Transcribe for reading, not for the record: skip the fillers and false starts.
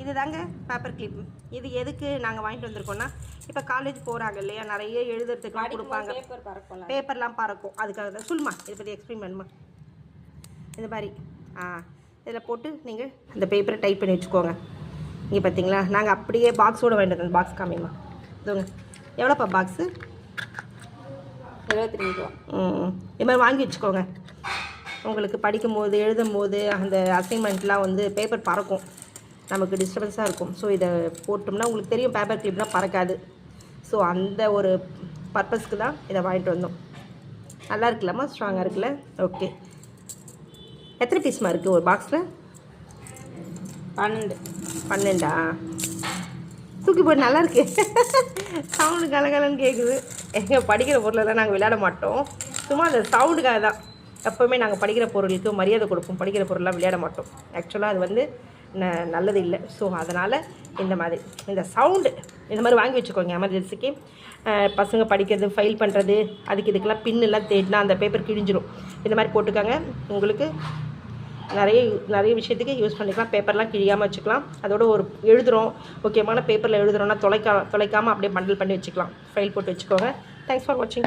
இது தாங்க paper clip. இது எதுக்கு நாங்கள் வாங்கிட்டு வந்திருக்கோம்னா, இப்போ காலேஜ் போகிறாங்க இல்லையா, நிறைய எழுதுறதுக்குலாம் கொடுப்பாங்க, பேப்பர்லாம் பறக்கும். அதுக்காக தான். சொல்லுமா இதை பற்றி எக்ஸ்பிளைன் பண்ணுமா. இந்த மாதிரி இதில் போட்டு நீங்கள் இந்த பேப்பரை டைப் பண்ணி வச்சுக்கோங்க. இங்கே பார்த்தீங்களா, நாங்கள் அப்படியே பாக்ஸோடு வாங்கிட்டு வந்தோம். பாக்ஸ் காமிமா இதுங்க. எவ்வளோப்பா பாக்ஸு? 75 ரூபா. இது மாதிரி வாங்கி வச்சுக்கோங்க. உங்களுக்கு படிக்கும் போது எழுதும் போது அந்த அசைன்மெண்ட்லாம் வந்து பேப்பர் பறக்கும், நமக்கு டிஸ்டர்பன்ஸாக இருக்கும். ஸோ இதை போட்டோம்னா உங்களுக்கு தெரியும் பேப்பர் கிளிப்லாம் பறக்காது. ஸோ அந்த ஒரு பர்பஸ்க்கு தான் இதை வாங்கிட்டு வந்தோம். நல்லா இருக்குல்லாமா, ஸ்ட்ராங்காக இருக்குல்ல? ஓகே. எத்தனை பீஸ்மா இருக்குது ஒரு பாக்ஸில்? 12. தூக்கி போட்டு நல்லா இருக்கு. சவுண்டு கலகலன்னு கேட்குது. எங்கள் படிக்கிற பொருளெல்லாம் நாங்கள் விளையாட மாட்டோம், சும்மா அந்த சவுண்டுக்காக தான். எப்போவுமே நாங்கள் படிக்கிற பொருளுக்கு மரியாதை கொடுப்போம், படிக்கிற பொருள்லாம் விளையாட மாட்டோம். ஆக்சுவலாக அது வந்து நல்லது இல்லை. ஸோ அதனால் இந்த மாதிரி இந்த சவுண்டு இந்த மாதிரி வாங்கி வச்சுக்கோங்க எமர்ஜென்சிக்கு. பசங்க படிக்கிறது, ஃபைல் பண்ணுறது, அதுக்கு இதுக்கெல்லாம் பின்னெல்லாம் தேடினா அந்த பேப்பர் கிழிஞ்சிரும். இந்த மாதிரி போட்டுக்காங்க. உங்களுக்கு நிறைய விஷயத்துக்கு யூஸ் பண்ணிக்கலாம். பேப்பர்லாம் கிழியாமல் வச்சுக்கலாம். அதோட ஒரு எழுதுகிறோம், முக்கியமான பேப்பரில் எழுதுகிறோன்னா தொலைக்காமல் அப்படியே பண்டில் பண்ணி வச்சுக்கலாம். ஃபைல் போட்டு வச்சுக்கோங்க. தேங்க்ஸ் ஃபார் வாட்சிங்.